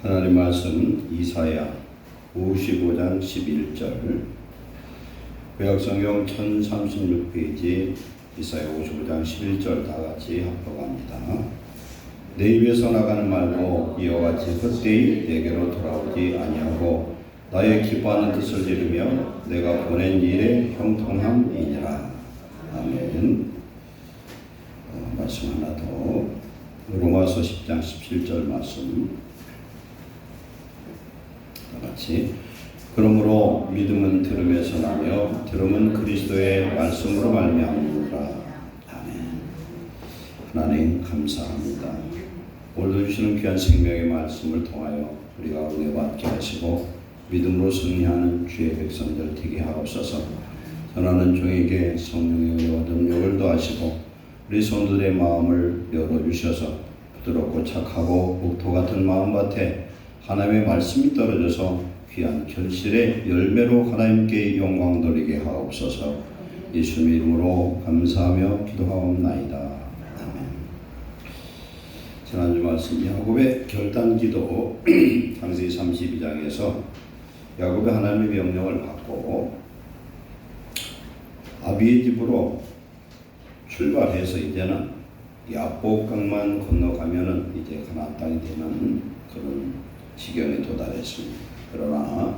하나님 말씀 이사야 55장 11절, 구약성경 1036페이지 이사야 55장 11절 다같이 합독합니다. 내 입에서 나가는 말도 이와 같이 헛되이 내게로 돌아오지 아니하고 나의 기뻐하는 뜻을 이루며 내가 보낸 일에 형통함이니라. 아멘. 말씀 하나 더, 로마서 10장 17절 말씀 같이. 그러므로 믿음은 들음에서 나며 들음은 그리스도의 말씀으로 말미암느니라. 아멘. 하나님 감사합니다. 오늘도 주시는 귀한 생명의 말씀을 통하여 우리가 은혜 받게 하시고 믿음으로 승리하는 주의 백성들 되게 하옵소서. 전하는 종에게 성령의 은혜와 능력을 더하시고 우리 성도들의 마음을 열어주셔서 부드럽고 착하고 목토 같은 마음밭에 하나님의 말씀이 떨어져서 귀한 결실의 열매로 하나님께 영광 돌리게 하옵소서. 예수님의 이름으로 감사하며 기도하옵나이다. 아멘. 지난주 말씀 야곱의 결단기도 창세기 32장에서 야곱이 하나님의 명령을 받고 아비의 집으로 출발해서 이제는 야복강만 건너가면은 이제 가나안 땅이 되는 그런 지경에 도달했습니다. 그러나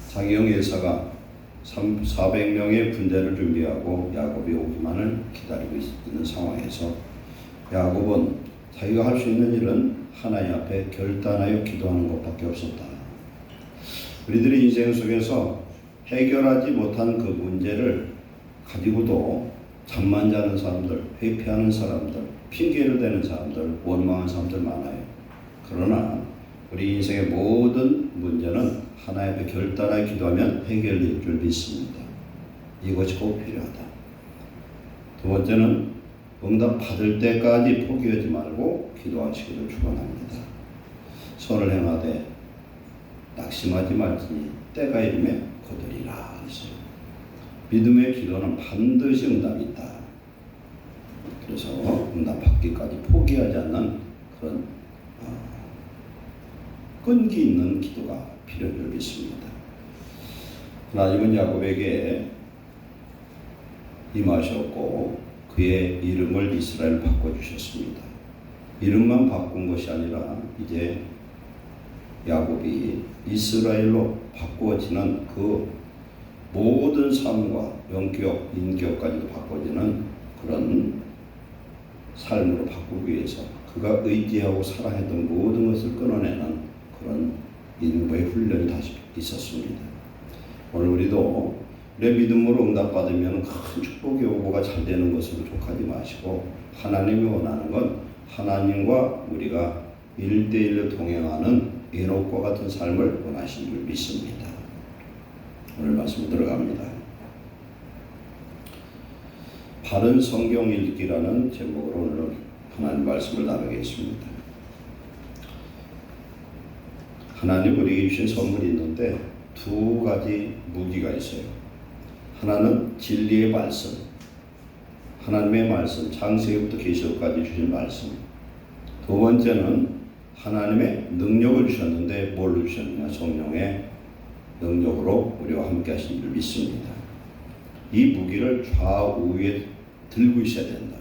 자기 형 에사가 400명의 군대를 준비하고 야곱이 오기만을 기다리고 있는 상황에서 야곱은 자기가 할 수 있는 일은 하나님 앞에 결단하여 기도하는 것밖에 없었다. 우리들의 인생 속에서 해결하지 못한 그 문제를 가지고도 잠만 자는 사람들, 회피하는 사람들, 핑계를 대는 사람들, 원망하는 사람들 많아요. 그러나 우리 인생의 모든 문제는 하나님 앞에 결단하여 기도하면 해결될 줄 믿습니다. 이것이 꼭 필요하다. 두 번째는 응답 받을 때까지 포기하지 말고 기도하시기를 축원합니다. 선을 행하되 낙심하지 말지니 때가 이르면 거두리라. 믿음의 기도는 반드시 응답이 있다. 그래서 응답 받기까지 포기하지 않는 그런 끈기 있는 기도가 필요한 줄 믿습니다. 하나님은 야곱에게 임하셨고 그의 이름을 이스라엘 바꿔주셨습니다. 이름만 바꾼 것이 아니라 이제 야곱이 이스라엘로 바꾸어지는 그 모든 삶과 영격, 인격까지도 바꿔지는 그런 삶으로 바꾸기 위해서 그가 의지하고 사랑했던 모든 것을 끊어내는 그런 인부의 훈련이 다시 있었습니다. 오늘 우리도 내 믿음으로 응답받으면 큰 축복이 오고 뭐가 잘 되는 것으로 족하지 마시고 하나님이 원하는 건 하나님과 우리가 1대1로 동행하는 에녹과 같은 삶을 원하시는 줄 믿습니다. 오늘 말씀 들어갑니다. 바른 성경 읽기라는 제목으로 오늘 하나님 말씀을 나누겠습니다. 하나님 우리에게 주신 선물이 있는데 두 가지 무기가 있어요. 하나는 진리의 말씀, 하나님의 말씀, 창세기부터 계시록까지 주신 말씀. 두 번째는 하나님의 능력을 주셨는데 뭘로 주셨느냐? 성령의 능력으로 우리와 함께 하신 줄 믿습니다. 이 무기를 좌우에 들고 있어야 된다.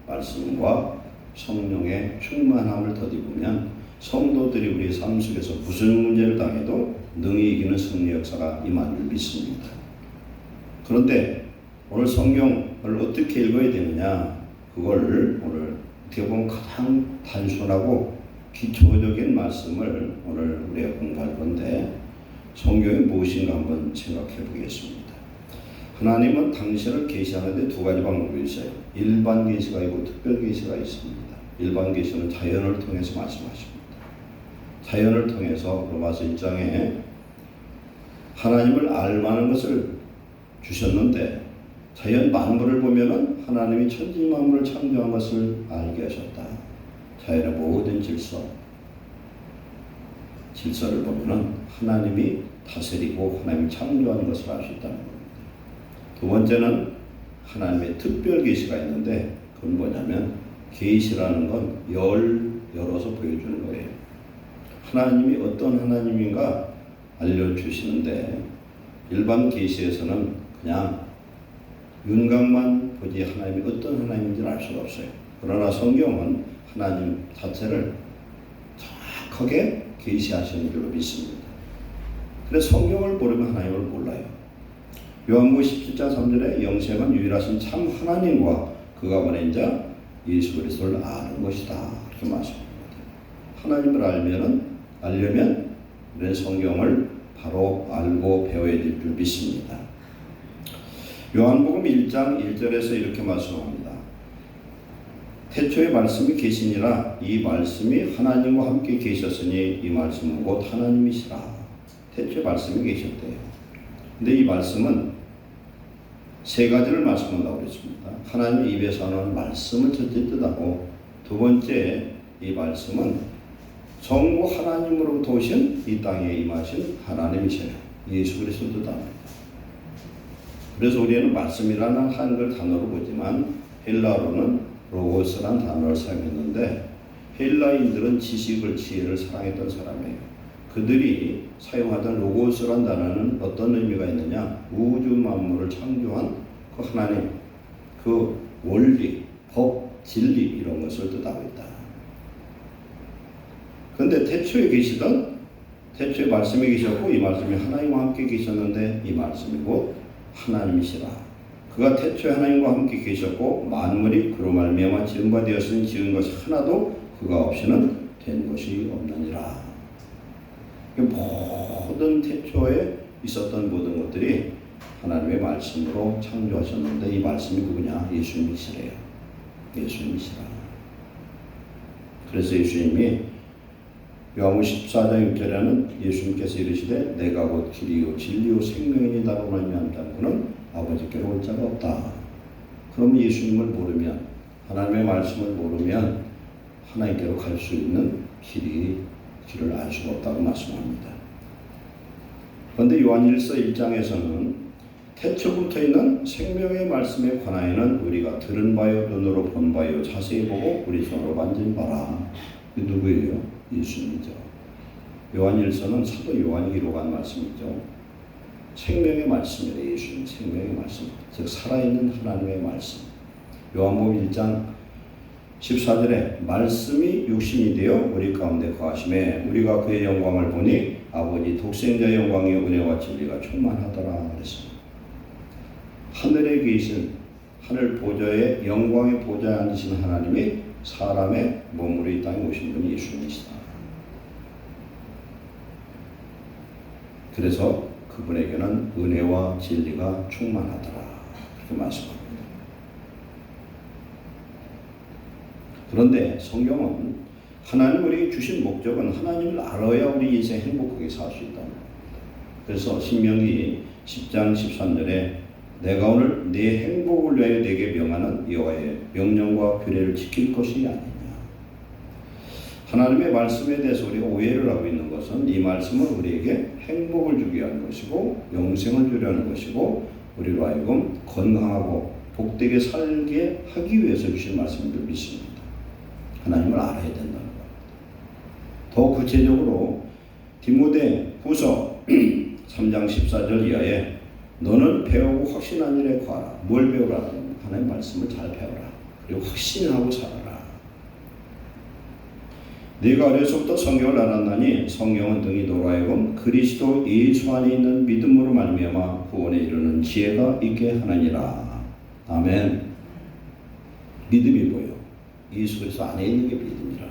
말씀과 성령의 충만함을 덧입으면 성도들이 우리의 삶 속에서 무슨 문제를 당해도 능히 이기는 승리 역사가 임한 줄 믿습니다. 그런데 오늘 성경을 어떻게 읽어야 되느냐? 그걸 오늘 어떻게 보면 가장 단순하고 기초적인 말씀을 오늘 우리가 공부할 건데 성경이 무엇인가 한번 생각해 보겠습니다. 하나님은 당신을 계시하는데 두 가지 방법이 있어요. 일반 계시가 있고 특별 계시가 있습니다. 일반 계시는 자연을 통해서 말씀하십니다. 자연을 통해서 로마서 1장에 하나님을 알만한 것을 주셨는데 자연 만물을 보면은 하나님이 천지 만물을 창조한 것을 알게 하셨다. 자연의 모든 질서를 보면은 하나님이 다스리고 하나님이 창조한 것을 알 수 있다는 겁니다. 두 번째는 하나님의 특별 계시가 있는데 그건 뭐냐면 계시라는 건 열어서 보여주는 거예요. 하나님이 어떤 하나님인가 알려주시는데 일반 계시에서는 그냥 윤곽만 보지 하나님이 어떤 하나님인지 알 수가 없어요. 그러나 성경은 하나님 자체를 정확하게 계시하시는 줄로 믿습니다. 그래서 성경을 모르면 하나님을 몰라요. 요한복음 17장 3절에 영생은 유일하신 참 하나님과 그가 보낸 자 예수 그리스도를 아는 것이다. 이렇게 말씀합니다. 하나님을 알려면 이런 성경을 바로 알고 배워야 될 줄 믿습니다. 요한복음 1장 1절에서 이렇게 말씀합니다. 태초에 말씀이 계시니라 이 말씀이 하나님과 함께 계셨으니 이 말씀은 곧 하나님이시라. 태초에 말씀이 계셨대요. 근데 이 말씀은 세 가지를 말씀한다고 그랬습니다. 하나님 입에서 나오는 말씀을 첫째 뜻하고 두 번째 이 말씀은 성부 하나님으로부터 오신 이 땅에 임하신 하나님이셔요. 예수 그리스도 뜻합니다. 그래서 우리는 말씀이라는 한글 단어로 보지만 헬라어로는 로고스라는 단어를 사용했는데 헬라인들은 지식을 지혜를 사랑했던 사람이에요. 그들이 사용하던 로고스라는 단어는 어떤 의미가 있느냐? 우주 만물을 창조한 그 하나님, 그 원리, 법, 진리 이런 것을 뜻하고 있다. 그런데 태초에 말씀이 계셨고 이 말씀이 하나님과 함께 계셨는데 이 말씀이 곧 하나님이시라. 그가 태초에 하나님과 함께 계셨고 만물이 그로 말미암아 지은 바 되었으니 지은 것이 하나도 그가 없이는 된 것이 없느니라. 모든 태초에 있었던 모든 것들이 하나님의 말씀으로 창조하셨는데 이 말씀이 누구냐? 예수님이시래요. 예수님이시라. 그래서 예수님이 요한복음 14장 6절에는 예수님께서 이르시되 내가 곧 길이요 진리요 생명이니다고 말미암는 자는 아버지께로 올 자가 없다. 그러면 예수님을 모르면 하나님의 말씀을 모르면 하나님께로 갈 수 있는 길을 알 수가 없다고 말씀합니다. 그런데 요한일서 1장에서는 태초부터 있는 생명의 말씀에 관하여는 우리가 들은 바요 눈으로 본 바요 자세히 보고 우리 손으로 만진 바라. 누구예요? 예수님이죠. 요한일서는 사도 요한이 기록한 말씀이죠. 생명의 말씀이래. 예수님 생명의 말씀, 즉 살아있는 하나님의 말씀. 요한복음 1장 14절에 말씀이 육신이 되어 우리 가운데 거하심에 우리가 그의 영광을 보니 아버지 독생자의 영광의 은혜와 진리가 충만하더라 그랬습니다. 하늘에 계신 하늘 보좌의 영광의 보좌에 앉으신 하나님이 사람의 몸으로 이 땅에 오신 분이 예수님이시다. 그래서 그분에게는 은혜와 진리가 충만하더라 그렇게 말씀합니다. 그런데 성경은 하나님 우리에게 주신 목적은 하나님을 알아야 우리 인생 행복하게 살 수 있다는 겁니다. 그래서 신명기 10장 13절에 내가 오늘 네 행복을 위하여 내게 명하는 여호와의 명령과 규례를 지킬 것이 아니냐. 하나님의 말씀에 대해서 우리가 오해를 하고 있는 것은 이 말씀은 우리에게 행복을 주게 하는 것이고 영생을 주려는 것이고 우리로 하여금 건강하고 복되게 살게 하기 위해서 주신 말씀인 줄 믿습니다. 하나님을 알아야 된다는 겁니다. 더 구체적으로 디모데 후서 3장 14절 이하에 너는 배우고 확신한 일에 과라. 뭘 배우라? 하나님의 말씀을 잘 배워라. 그리고 확신하고 살아라. 네가 어려서부터 성경을 알았나니 성경은 등이 너로 하여금 그리스도 예수 안에 있는 믿음으로 말미암아 구원에 이르는 지혜가 있게 하느니라. 아멘. 믿음이 뭐예요? 예수 그리스도 안에 있는 게 믿음이라.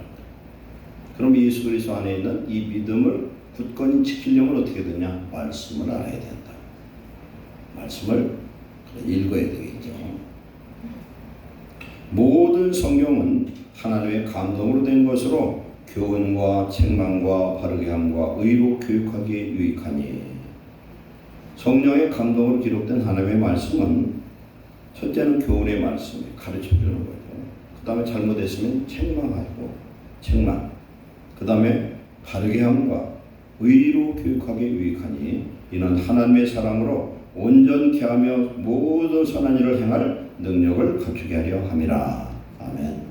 그럼 예수 그리스도 안에 있는 이 믿음을 굳건히 지키려면 어떻게 되냐? 말씀을 알아야 된다. 말씀을 읽어야 되겠죠. 모든 성경은 하나님의 감동으로 된 것으로 교훈과 책망과 바르게 함과 의로 교육하기에 유익하니 성령의 감동으로 기록된 하나님의 말씀은 첫째는 교훈의 말씀이 가르쳐주는 거죠. 그 다음에 잘못했으면 책망. 그 다음에 바르게 함과 의로 교육하기에 유익하니 이는 하나님의 사랑으로 온전케 하며 모든 선한 일을 행할 능력을 갖추게 하려 함이라. 아멘.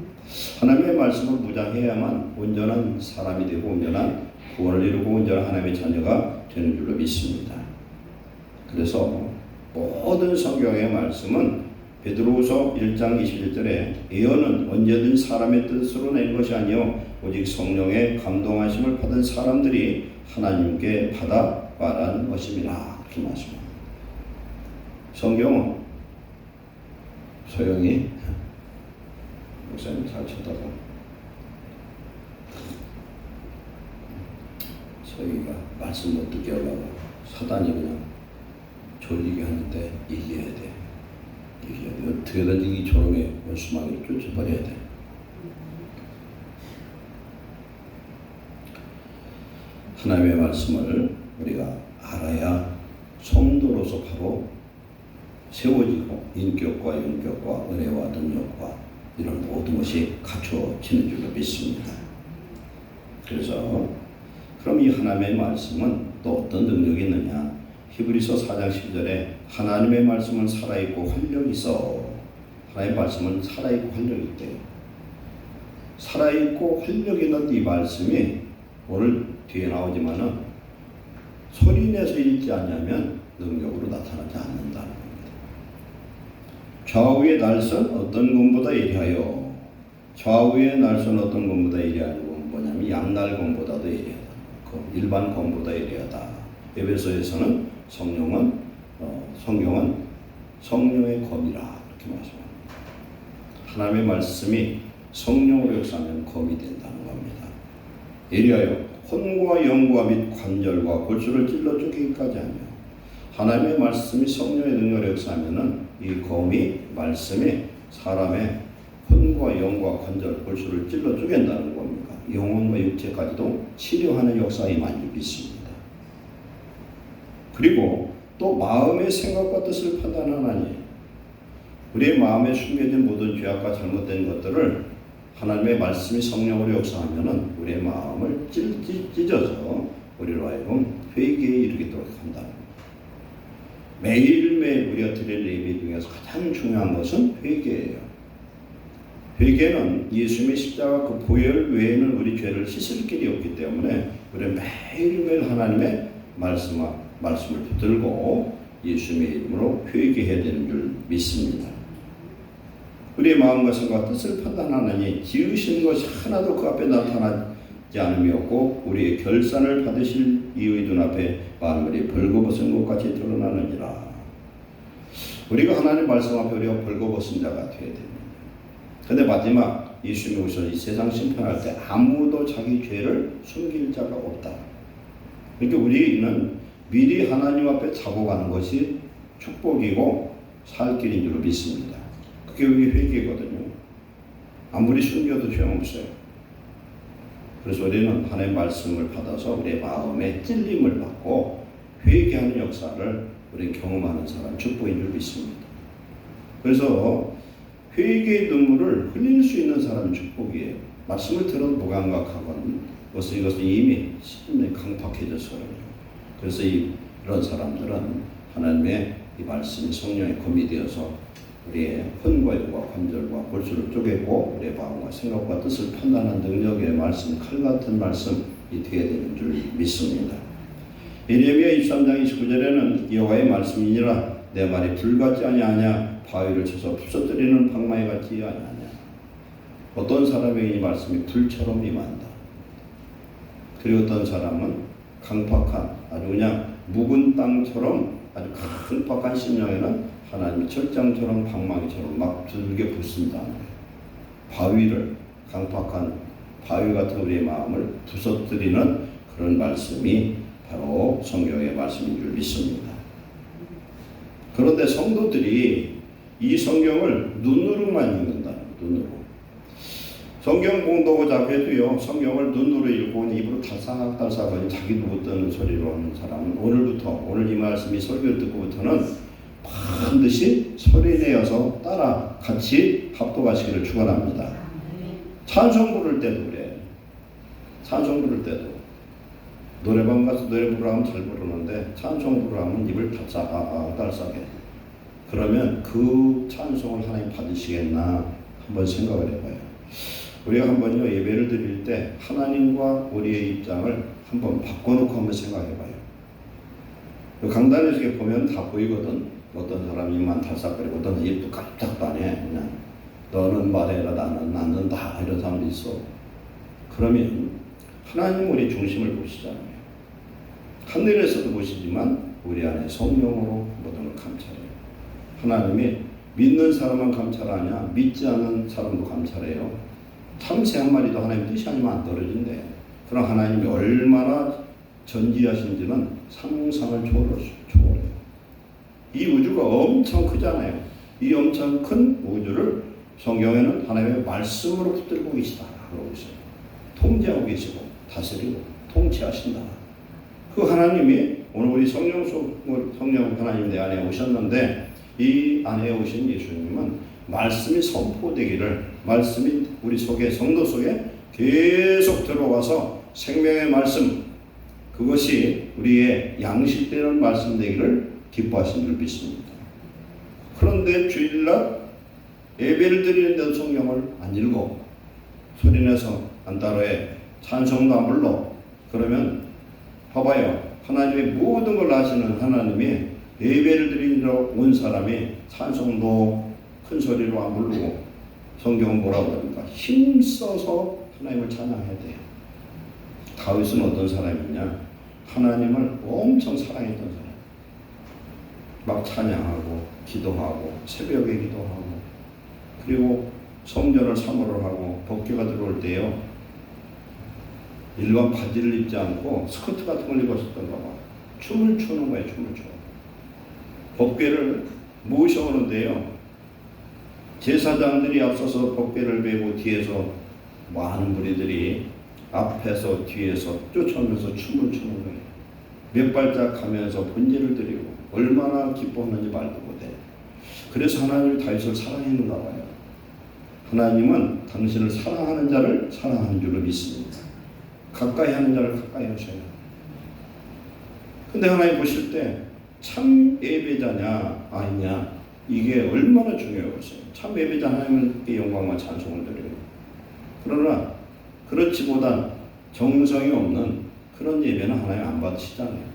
하나님의 말씀을 무장해야만 온전한 사람이 되고 온전한 구원을 이루고 온전한 하나님의 자녀가 되는 줄로 믿습니다. 그래서 모든 성경의 말씀은 베드로후서 1장 21절에 예언은 언제든 사람의 뜻으로 낸 것이 아니요 오직 성령의 감동하심을 받은 사람들이 하나님께 받아 말한 것임이라 그렇게 말씀합니다. 성경은 소영이 목사님 잘 쳐다봐. 소영이가 말씀 못 듣게 하려고 사단이 그냥 졸리게 하는데 이겨야 돼. 어떻게든 이 저놈의 원수망이를 쫓아버려야 돼. 하나님의 말씀을 우리가 알아야 성도로서 바로 세워지고 인격과 영격과 은혜와 능력과 이런 모든 것이 갖춰지는 줄로 믿습니다. 그래서 그럼 이 하나님의 말씀은 또 어떤 능력이 있느냐? 히브리서 4장 10절에 하나님의 말씀은 살아있고 활력이 있어. 하나님의 말씀은 살아있고 활력이 있대요. 살아있고 활력이 있는 이 말씀이 오늘 뒤에 나오지만은 소리내서 읽지 않냐면 능력으로 나타나지 않는다는 겁니다. 좌우의 날선 어떤 것보다 예리하여. 좌우의 날선 어떤 것보다 예리하는 건 뭐냐면 양날 검보다도 예리하다. 일반 검보다 예리하다. 에베소에서는 성경은 성령의 검이라 이렇게 말씀합니다. 하나님의 말씀이 성령으로 역사하면 검이 된다는 겁니다. 예리하여 혼과 영과 및 관절과 골수를 찔러 쪼개기까지 하며 하나님의 말씀이 성령의 능력으로 역사하면은 이 검이 말씀이 사람의 혼과 영과 관절 골수를 찔러 쪼갠다는 겁니다. 영혼과 육체까지도 치료하는 역사에 많이 믿습니다. 그리고 또 마음의 생각과 뜻을 판단하나니 우리의 마음에 숨겨진 모든 죄악과 잘못된 것들을 하나님의 말씀이 성령으로 역사하면은 우리의 마음을 찢어서 우리로 하여금 회개에 이르도록 한다. 매일매일 우리가 드릴 예배 중에서 가장 중요한 것은 회개예요. 회개는 예수님의 십자가 그 보혈 외에는 우리 죄를 씻을 길이 없기 때문에 우리는 매일매일 하나님의 말씀을 붙들고 예수님의 이름으로 회개해야 되는 줄 믿습니다. 우리의 마음과 생각과 뜻을 판단하느니 지으신 것이 하나도 그 앞에 나타나지 않음이 없고 우리의 결산을 받으실 이의 눈앞에 만물이 벌거벗은 것 같이 드러나느니라. 우리가 하나님 말씀 앞에 우리가 벌거벗은 자가 되어야 됩니다. 그런데 마지막 예수님이 오셔서 이 세상 심판할 때 아무도 자기 죄를 숨길 자가 없다. 그러니까 우리는 미리 하나님 앞에 잡아가는 것이 축복이고 살 길인 줄 믿습니다. 그게 우리 회개거든요. 아무리 숨겨도 죄없어요. 그래서 우리는 하나님의 말씀을 받아서 우리의 마음에 찔림을 받고 회개하는 역사를 우리 경험하는 사람 축복인 줄 믿습니다. 그래서 회개의 눈물을 흘릴 수 있는 사람이 축복이에요. 말씀을 들어도 무감각하거든. 이것은 이미 심히 강팍해져서요. 그래서 이런 사람들은 하나님의 이 말씀이 성령의 검이 되어서 우리의 혼과 영과 관절과 골수를 쪼개고 우리의 마음과 생각과 뜻을 판단하는 능력의 말씀, 칼 같은 말씀이 되어야 되는 줄 믿습니다. 예레미야 23장 29절에는 여호와의 말씀이니라 내 말이 불 같지 아니하냐 바위를 쳐서 부서뜨리는 방망이 같지 아니하냐. 어떤 사람에게 이 말씀이 불처럼 임한다. 그리고 어떤 사람은 강팍한 아주 그냥 묵은 땅처럼 아주 강팍한 심령에는 하나님의 철장처럼 방망이처럼 막 두들겨 붓습니다. 바위를 강팍한 바위 같은 우리의 마음을 부서뜨리는 그런 말씀이 바로 성경의 말씀인 줄 믿습니다. 그런데 성도들이 이 성경을 눈으로만 읽는다. 눈으로. 성경 공독하자고 해도요. 성경을 눈으로 읽고 입으로 달싹달싹 자기도 못 듣는 소리로 하는 사람은 오늘 이 말씀이 설교를 듣고부터는 반드시 소리내어서 따라 같이 합독하시기를 축원합니다. 찬송 부를 때도 그래. 찬송 부를 때도 노래방 가서 노래 부르라 하면 잘 부르는데 찬송 부르라 하면 입을 달싹해. 그러면 그 찬송을 하나님 받으시겠나 한번 생각을 해봐요. 우리가 한번요 예배를 드릴 때 하나님과 우리의 입장을 한번 바꿔놓고 한번 생각해봐요. 강단에서 보면 다 보이거든. 어떤 사람이 입만 달싹거리고 어떤 입도 깜짝도 안 해. 그냥 너는 말해라 나는 낳는다 이런 사람도 있어. 그러면 하나님 우리 중심을 보시잖아요. 하늘에서도 보시지만 우리 안에 성령으로 모든 걸 감찰해요. 하나님이 믿는 사람만 감찰하냐 믿지 않는 사람도 감찰해요. 참새 한 마리도 하나님 뜻이 아니면 안 떨어진대. 그럼 하나님이 얼마나 전지하신지는 상상을 초월해요. 이 우주가 엄청 크잖아요. 이 엄청 큰 우주를 성경에는 하나님의 말씀으로 붙들고 계시다 그러고 있어요. 통제하고 계시고 다스리고 통치하신다. 그 하나님이 오늘 우리 성령 하나님 내 안에 오셨는데 이 안에 오신 예수님은 말씀이 선포되기를 말씀이 우리 속에 성도 속에 계속 들어와서 생명의 말씀 그것이 우리의 양식되는 말씀 되기를 기뻐하신 줄 믿습니다. 그런데 주일날 예배를 드리는데도 성경을 안 읽어 소리내서 안 따라해 찬송도 안 불러. 그러면 봐봐요. 하나님의 모든 걸 아시는 하나님이 예배를 드리러 온 사람이 찬송도 큰 소리로 안 부르고 성경은 뭐라고 합니까? 힘써서 하나님을 찬양해야 돼요. 다윗은 어떤 사람이냐? 하나님을 엄청 사랑했던 사람. 막 찬양하고 기도하고 새벽에 기도하고 그리고 성전을 사모를 하고 법궤가 들어올 때요. 일반 바지를 입지 않고 스커트 같은 걸 입었었던가 봐. 춤을 추는 거예요. 춤을 춰. 법궤를 모셔오는데요. 제사장들이 앞서서 법궤를 메고 뒤에서 많은 무리들이 앞에서 뒤에서 쫓아오면서 춤을 추는 거예요. 몇 발짝 하면서 번제를 드리고 얼마나 기뻐하는지 말도 못해. 그래서 하나님이 다윗을 사랑했는가 봐요. 하나님은 당신을 사랑하는 자를 사랑하는 줄로 믿습니다. 가까이 하는 자를 가까이 하셔요. 근데 하나님 보실 때 참 예배자냐 아니냐 이게 얼마나 중요해요. 참 예배자 하나님께 영광과 찬송을 드려요. 그러나 그렇지보단 정성이 없는 그런 예배는 하나님 안 받으시잖아요.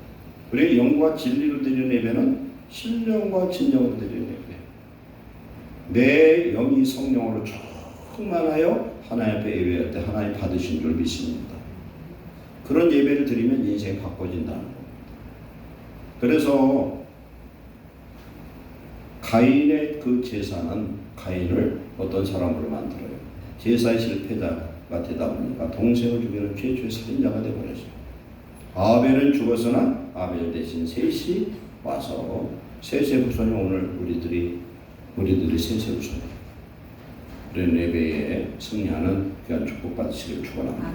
우리 영과 진리로 드리는 예배는 신령과 진정으로 드리는 예배. 내 영이 성령으로 충만하여 하나님 앞에 예배할 때 하나님 받으신 줄 믿습니다. 그런 예배를 드리면 인생이 바꿔진다는 겁니다. 그래서 가인의 그 제사는 가인을 어떤 사람으로 만들어요. 제사의 실패자가 되다 보니까 동생을 죽이는 최초의 살인자가 되어버렸어요. 아벨은 죽었으나 아벨 대신 셋이 와서 셋의 후손이 오늘 우리들이 셋의 후손이에요. 그런 예배에 승리하는 귀한 축복받으시기를 축원합니다.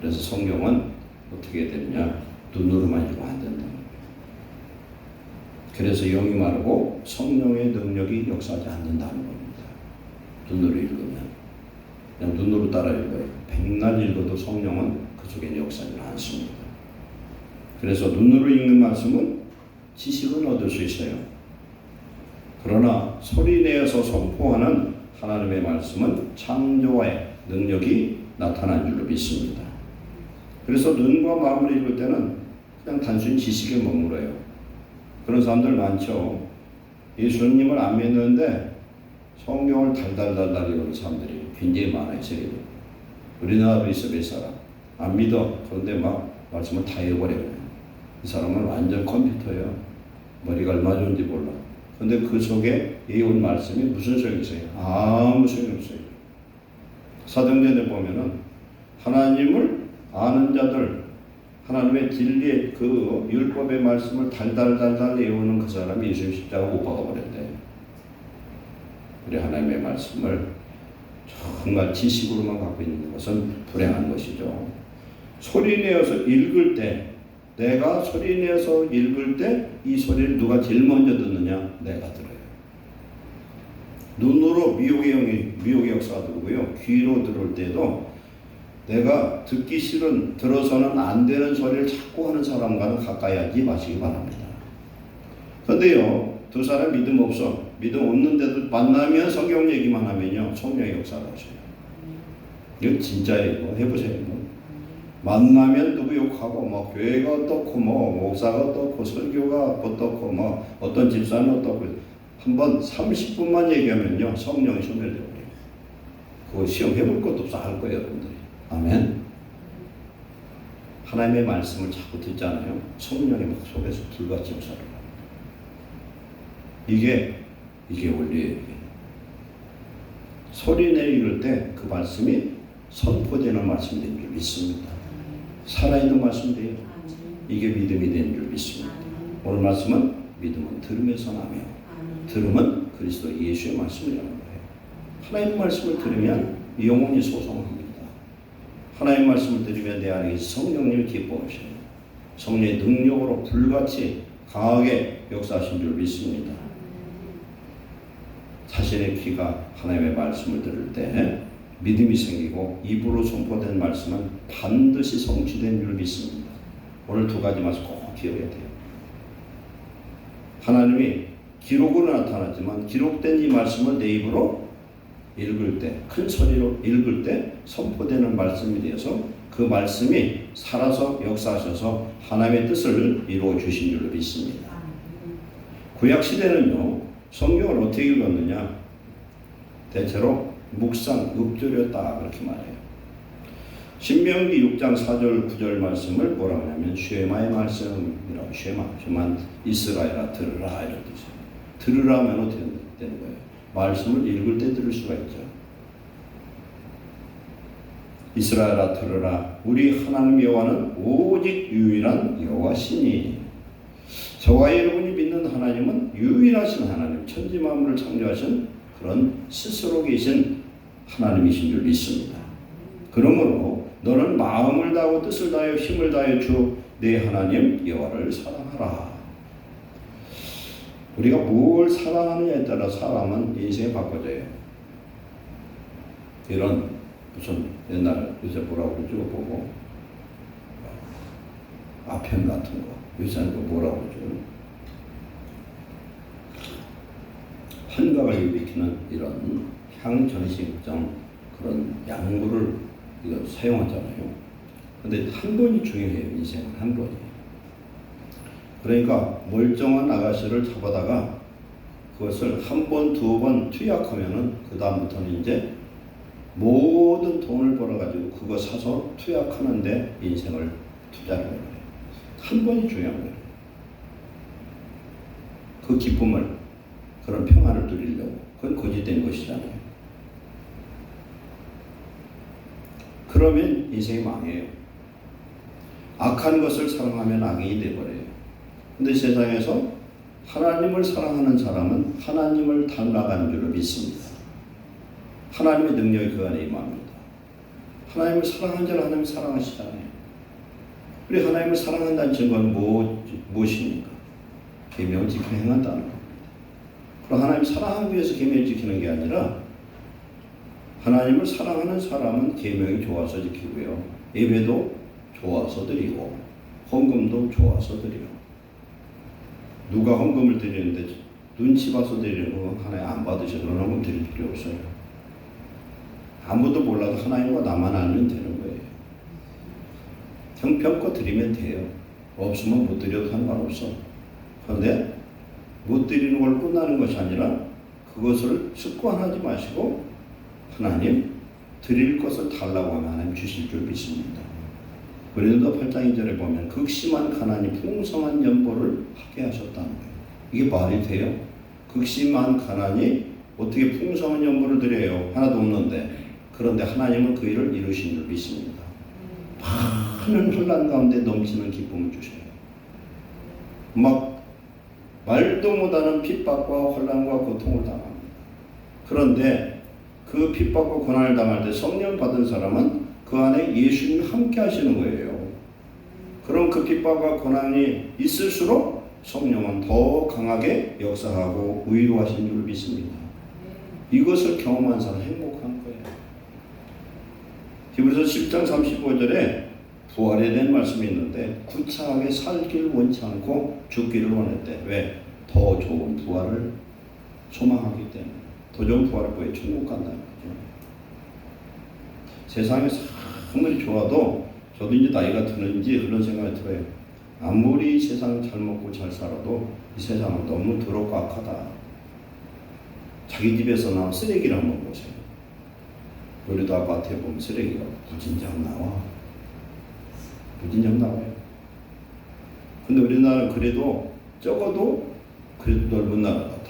그래서 성경은 어떻게 되느냐? 눈으로만 읽으면 안 된다는 거예요. 그래서 영이 마르고 성령의 능력이 역사하지 않는다는 겁니다. 눈으로 읽으면 그냥 눈으로 따라 읽어요. 백날 읽어도 성령은 그 속에 역사하지 않습니다. 그래서 눈으로 읽는 말씀은 지식은 얻을 수 있어요. 그러나 소리내어서 선포하는 하나님의 말씀은 창조와의 능력이 나타난 줄로 믿습니다. 그래서 눈과 마음을 읽을 때는 그냥 단순히 지식에 머물어요. 그런 사람들 많죠. 예수님을 안 믿는데 성경을 달달달달 읽는 사람들이 굉장히 많아요. 세계에. 우리나라도 있어 몇 사람. 안 믿어. 그런데 막 말씀을 다 읽어버려요. 이 사람은 완전 컴퓨터예요. 머리가 얼마 좋은지 몰라. 그런데 그 속에 예언 말씀이 무슨 소용이 있어요? 아무 소용이 없어요. 사도행전에 보면은 하나님을 아는 자들, 하나님의 진리의 그 율법의 말씀을 달달달달 외우는 그 사람이 예수님 십자가 못 박아버렸대. 우리 하나님의 말씀을 정말 지식으로만 갖고 있는 것은 불행한 것이죠. 소리내어서 읽을 때, 내가 소리내어서 읽을 때 이 소리를 누가 제일 먼저 듣느냐? 내가 들어요. 눈으로 미혹의 역사가 들어오고요. 귀로 들어올 때도 내가 듣기 싫은, 들어서는 안 되는 소리를 자꾸 하는 사람과는 가까이 하지 마시기 바랍니다. 그런데요, 두 사람 믿음 없어. 믿음 없는데도 만나면 성경 얘기만 하면요, 성령의 역사를 하셔요. 이거 진짜예요. 이거 해보세요. 만나면 누구 욕하고 뭐 교회가 어떻고 뭐 목사가 어떻고 설교가 어떻고 뭐 어떤 집사는 어떻고 한번 30분만 얘기하면요 성령이 소멸되어 버려요. 그거 시험해 볼 것도 없어 할 거예요 여러분들이. 아멘. 하나님의 말씀을 자꾸 듣잖아요. 성령이 막 속에서 불같이 역사를 합니다. 이게 원리예요. 이게. 소리 내릴 때 그 말씀이 선포되는 말씀이 된 줄 믿습니다. 살아있는 말씀이에요. 이게 믿음이 된 줄 믿습니다. 오늘 말씀은 믿음은 들음에서 나며 들음은 그리스도 예수의 말씀이라는 거예요. 하나님 말씀을 들으면 영혼이 소송합니다. 하나님 말씀을 들으면 내 안에 성령님이 기뻐하셔요. 성령의 능력으로 불같이 강하게 역사하신 줄 믿습니다. 자신의 귀가 하나님의 말씀을 들을 때 믿음이 생기고 입으로 선포된 말씀은 반드시 성취된 줄 믿습니다. 오늘 두 가지 말씀 꼭 기억해야 돼요. 하나님이 기록으로 나타났지만 기록된 이 말씀을 내 입으로 읽을 때, 큰 소리로 읽을 때 선포되는 말씀이 되어서 그 말씀이 살아서 역사하셔서 하나님의 뜻을 이루어 주신 줄로 믿습니다. 구약 시대는요 성경을 어떻게 읽었느냐? 대체로 묵상, 읊조렸다 그렇게 말해요. 신명기 6장 4절 9절 말씀을 뭐라고 하냐면 쉐마의 말씀이라고. 쉐마 이스라엘아 들으라 이런 뜻이에요. 들으라 하면 어떻게 되는 거예요? 말씀을 읽을 때 들을 수가 있죠. 이스라엘아 들으라 우리 하나님 여호와는 오직 유일한 여호와시니. 저와 여러분이 믿는 하나님은 유일하신 하나님, 천지 만물을 창조하신 그런 스스로 계신 하나님이신 줄 믿습니다. 그러므로 너는 마음을 다하고 뜻을 다하여 힘을 다하여 주 내 하나님 여호와를 사랑하라. 우리가 뭘 사랑하느냐에 따라 사람은 인생이 바꿔져요. 이런 무슨 옛날 요새 뭐라고 그러죠? 보고 아편 같은 거 요새는 그 뭐라고 그러죠? 환각을 일으키는 이런 향전신증 그런 약물을 이거 사용하잖아요. 근데 한 번이 중요해요. 인생은 한 번이. 그러니까 멀쩡한 아가씨를 잡아다가 그것을 한 번, 두 번 투약하면은 그 다음부터는 이제 모든 돈을 벌어가지고 그거 사서 투약하는데 인생을 투자를 해요. 한 번이 중요한 거예요. 그 기쁨을, 그런 평안을 누리려고. 그건 거짓된 것이잖아요. 그러면 인생이 망해요. 악한 것을 사랑하면 악인이 되어버려요. 근데 세상에서 하나님을 사랑하는 사람은 하나님을 닮아가는 줄로 믿습니다. 하나님의 능력이 그 안에 임합니다. 하나님을 사랑한 자를 하나님 사랑하시잖아요. 우리 하나님을 사랑한다는 증거는 무엇입니까? 계명을 지켜 행한다는 겁니다. 그럼 하나님 사랑하기 위해서 계명을 지키는 게 아니라 하나님을 사랑하는 사람은 계명이 좋아서 지키고요. 예배도 좋아서 드리고 헌금도 좋아서 드리고. 누가 헌금을 드리는데 눈치 봐서 드리는 거 하나님 안 받으셔도 헌금 드릴 필요 없어요. 아무도 몰라도 하나님과 나만 알면 되는 거예요. 형편껏 드리면 돼요. 없으면 못 드려도 상관없어. 그런데 못 드리는 걸 끝나는 것이 아니라 그것을 습관하지 마시고 하나님 드릴 것을 달라고 하면 하나님 주실 줄 믿습니다. 고린도 8장 2절에 보면 극심한 가난이 풍성한 연보를 하게 하셨다는 거예요. 이게 말이 돼요? 극심한 가난이 어떻게 풍성한 연보를 드려요? 하나도 없는데. 그런데 하나님은 그 일을 이루신 줄 믿습니다. 많은 혼란 가운데 넘치는 기쁨을 주셔요. 막 말도 못하는 핍박과 혼란과 고통을 당합니다. 그런데 그 핍박과 고난을 당할 때 성령 받은 사람은 그 안에 예수님이 함께 하시는 거예요. 그럼 그 핍박과 고난이 있을수록 성령은 더 강하게 역사하고 위로하신 줄 믿습니다. 이것을 경험한 사람은 행복한 거예요. 히브리서 10장 35절에 부활에 대한 말씀이 있는데 구차하게 살기를 원치 않고 죽기를 원했대. 왜? 더 좋은 부활을 소망하기 때문에. 더 좋은 부활을 보여 천국 간다는 거죠. 세상에서 아무리 좋아도 저도 이제 나이가 드는지 그런 생각이 들어요. 아무리 세상 잘 먹고 잘 살아도 이 세상은 너무 더럽고 악하다. 자기 집에서 나온 쓰레기를 한번 보세요. 우리도 아파트에 보면 쓰레기가 무진장 나와. 무진장 나와요. 근데 우리나라는 그래도 적어도 그래도 넓은 나라 같아.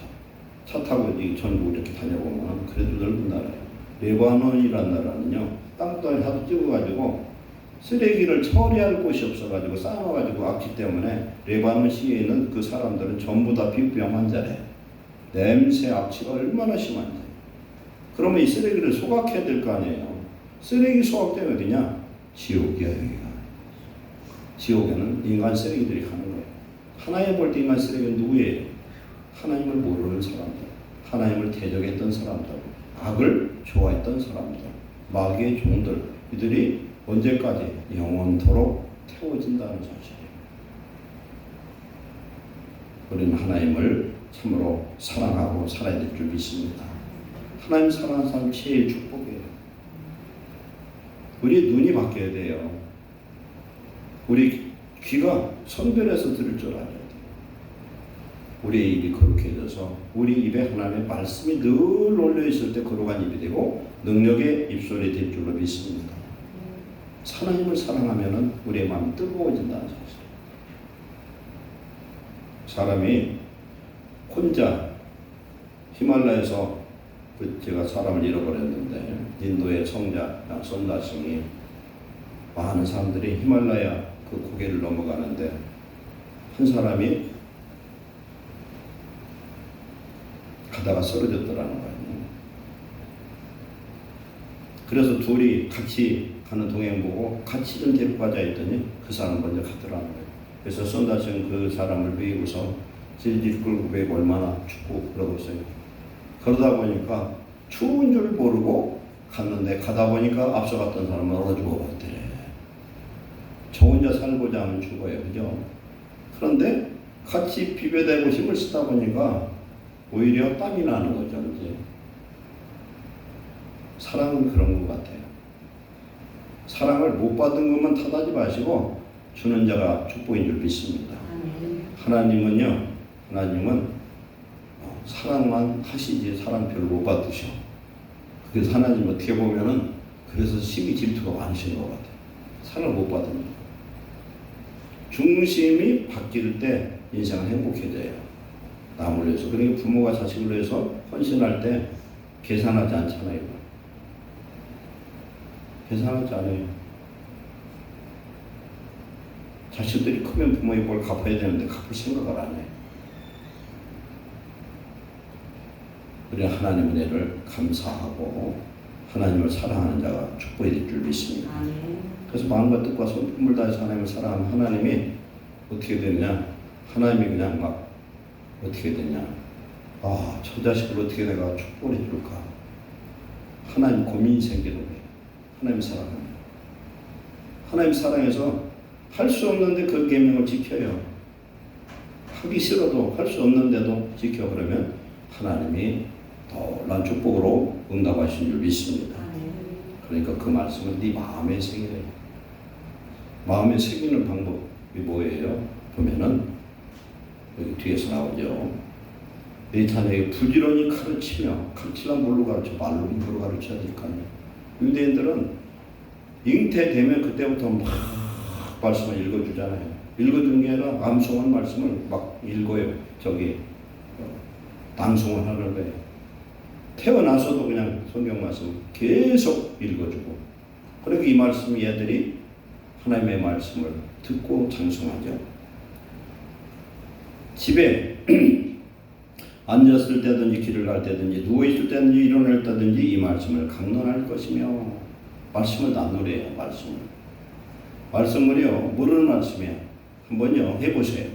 차 타고 전국 이렇게 다녀보면 그래도 넓은 나라예요. 레바논이라는 나라는요, 땅덩이 하도 찍어가지고 쓰레기를 처리할 곳이 없어가지고 쌓아가지고 악취 때문에 레바논 시에 있는 그 사람들은 전부 다 피부병 환자래. 냄새 악취가 얼마나 심한지. 그러면 이 쓰레기를 소각해야 될 거 아니에요. 쓰레기 소각되면 어디냐? 지옥이야, 여기가. 지옥에는 인간 쓰레기들이 가는 거예요. 하나님 볼 때 인간 쓰레기는 누구예요? 하나님을 모르는 사람들, 하나님을 대적했던 사람들, 악을 좋아했던 사람들, 마귀의 종들, 이들이 언제까지 영원토록 태워진다는 사실이에요. 우리는 하나님을 참으로 사랑하고 살아야 될 줄 믿습니다. 하나님 사랑하는 사람 제일 축복이에요. 우리 눈이 바뀌어야 돼요. 우리 귀가 선별해서 들을 줄 알아야 돼요. 우리의 입이 거룩해져서 우리 입에 하나님의 말씀이 늘 올려있을 때 거룩한 입이 되고 능력의 입술이 될 줄로 믿습니다. 하나님을 사랑하면 우리의 마음이 뜨거워진다는 사실. 사람이 혼자 히말라야에서 제가 사람을 잃어버렸는데 인도의 성자 손다싱이 많은 사람들이 히말라야 그 고개를 넘어가는데 한 사람이 가다가 쓰러졌더라는 거예요. 그래서 둘이 같이 가는 동행 보고 같이 좀 데리고 가자 했더니 그 사람 먼저 가더라는 거예요. 그래서 손다싱 그 사람을 메고서 질질 끌고 메고 얼마나 춥고 그러고 있어요. 그러다 보니까 추운 줄 모르고 갔는데 가다 보니까 앞서갔던 사람은 얼어 죽어버렸대. 저 혼자 살고자 하면 죽어요. 그죠? 그런데 같이 비벼대고 힘을 쓰다 보니까 오히려 땀이 나는 거죠. 이제. 사랑은 그런 것 같아요. 사랑을 못 받은 것만 탓하지 마시고 주는 자가 축복인 줄 믿습니다. 하나님은 사랑만 하시지 사랑 별로 못 받으셔. 그래서 하나님 어떻게 보면은 그래서 시기 질투가 많으신 것 같아요. 사랑을 못 받으니까. 중심이 바뀔 때 인생은 행복해져요. 남을 위해서. 그러니까 부모가 자식을 위해서 헌신할 때 계산하지 않잖아요. 계산하지 않아요. 자식들이 크면 부모의 뭘 갚아야 되는데 갚을 생각을 안 해요. 우리 하나님의 은혜를 감사하고 하나님을 사랑하는 자가 축복이 될 줄 믿습니다. 그래서 마음과 뜻과 손품을 다해서 하나님을 사랑하는 하나님이 어떻게 되느냐? 하나님이 그냥 막 어떻게 되냐? 아, 저 자식을 어떻게 내가 축복해 줄까? 하나님 고민이 생기는 거예요. 하나님 사랑하는. 하나님 사랑해서 할 수 없는데 그 계명을 지켜요. 하기 싫어도 할 수 없는데도 지켜. 그러면 하나님이 놀라운 축복으로 응답하신 줄 믿습니다. 그러니까 그 말씀은 네 마음에 새기래요. 마음에 새기는 방법이 뭐예요? 보면은 여기 뒤에서 나오죠. 네 자녀에게 부지런히 가르치며, 가르치려면 뭘로 가르쳐? 말로 가르쳐야 될 거 아니에요. 유대인들은 잉태되면 그때부터 막 말씀을 읽어주잖아요. 읽어주는 게 아니라 암송한 말씀을 막 읽어요. 낭송을 하는 거예요. 태어나서도 그냥 성경 말씀 계속 읽어주고. 그러니까 이 말씀 얘들이 하나님의 말씀을 듣고 장성하죠. 집에 앉았을 때든지 길을 갈 때든지 누워있을 때든지 일어날 때든지 이 말씀을 강론할 것이며. 말씀을 나누래요. 말씀을요 모르는 말씀이에요. 한번요 해보세요.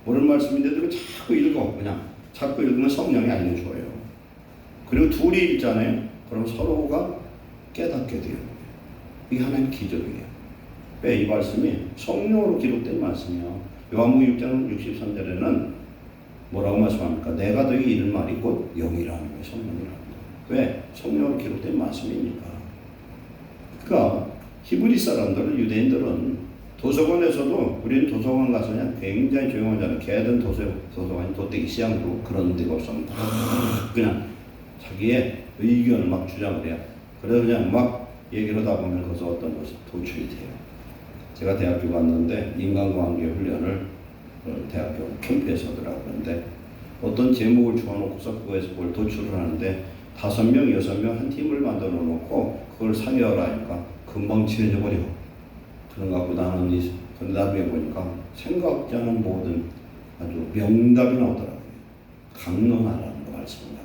모르는 말씀인데도 자꾸 읽어. 그냥 자꾸 읽으면 성령이 알려줘요. 그리고 둘이 읽잖아요. 그럼 서로가 깨닫게 돼요. 이게 하나님의 기적이에요. 왜? 이 말씀이 성령으로 기록된 말씀이에요. 요한복음 6장 63절에는 뭐라고 말씀합니까? 내가 너에게 이른 말이 곧 영이라는 거예요. 성령이라는 거예요. 왜? 성령으로 기록된 말씀이니까. 그러니까 히브리 사람들은, 유대인들은 도서관에서도, 우리는 도서관 가서 그냥 굉장히 조용하잖아요. 걔든 도서관이 도떼기 시장도 그런 데가 없으면 그냥 자기의 의견을 막 주장을 해요. 그래서 그냥 막 얘기를 하다 보면 거기서 어떤 것이 도출이 돼요. 제가 대학교 갔는데 인간관계 훈련을 대학교 캠프에서 하더라고요. 그런데 어떤 제목을 주어놓고서 그거에서 뭘 도출을 하는데 5명, 6명 한 팀을 만들어 놓고 그걸 상의하라 하니까 금방 친해져 버려. 그런가 보다는 나중에 보니까 생각지 않은 모든 아주 명답이 나오더라고요. 강론하라는 거 말씀입니다.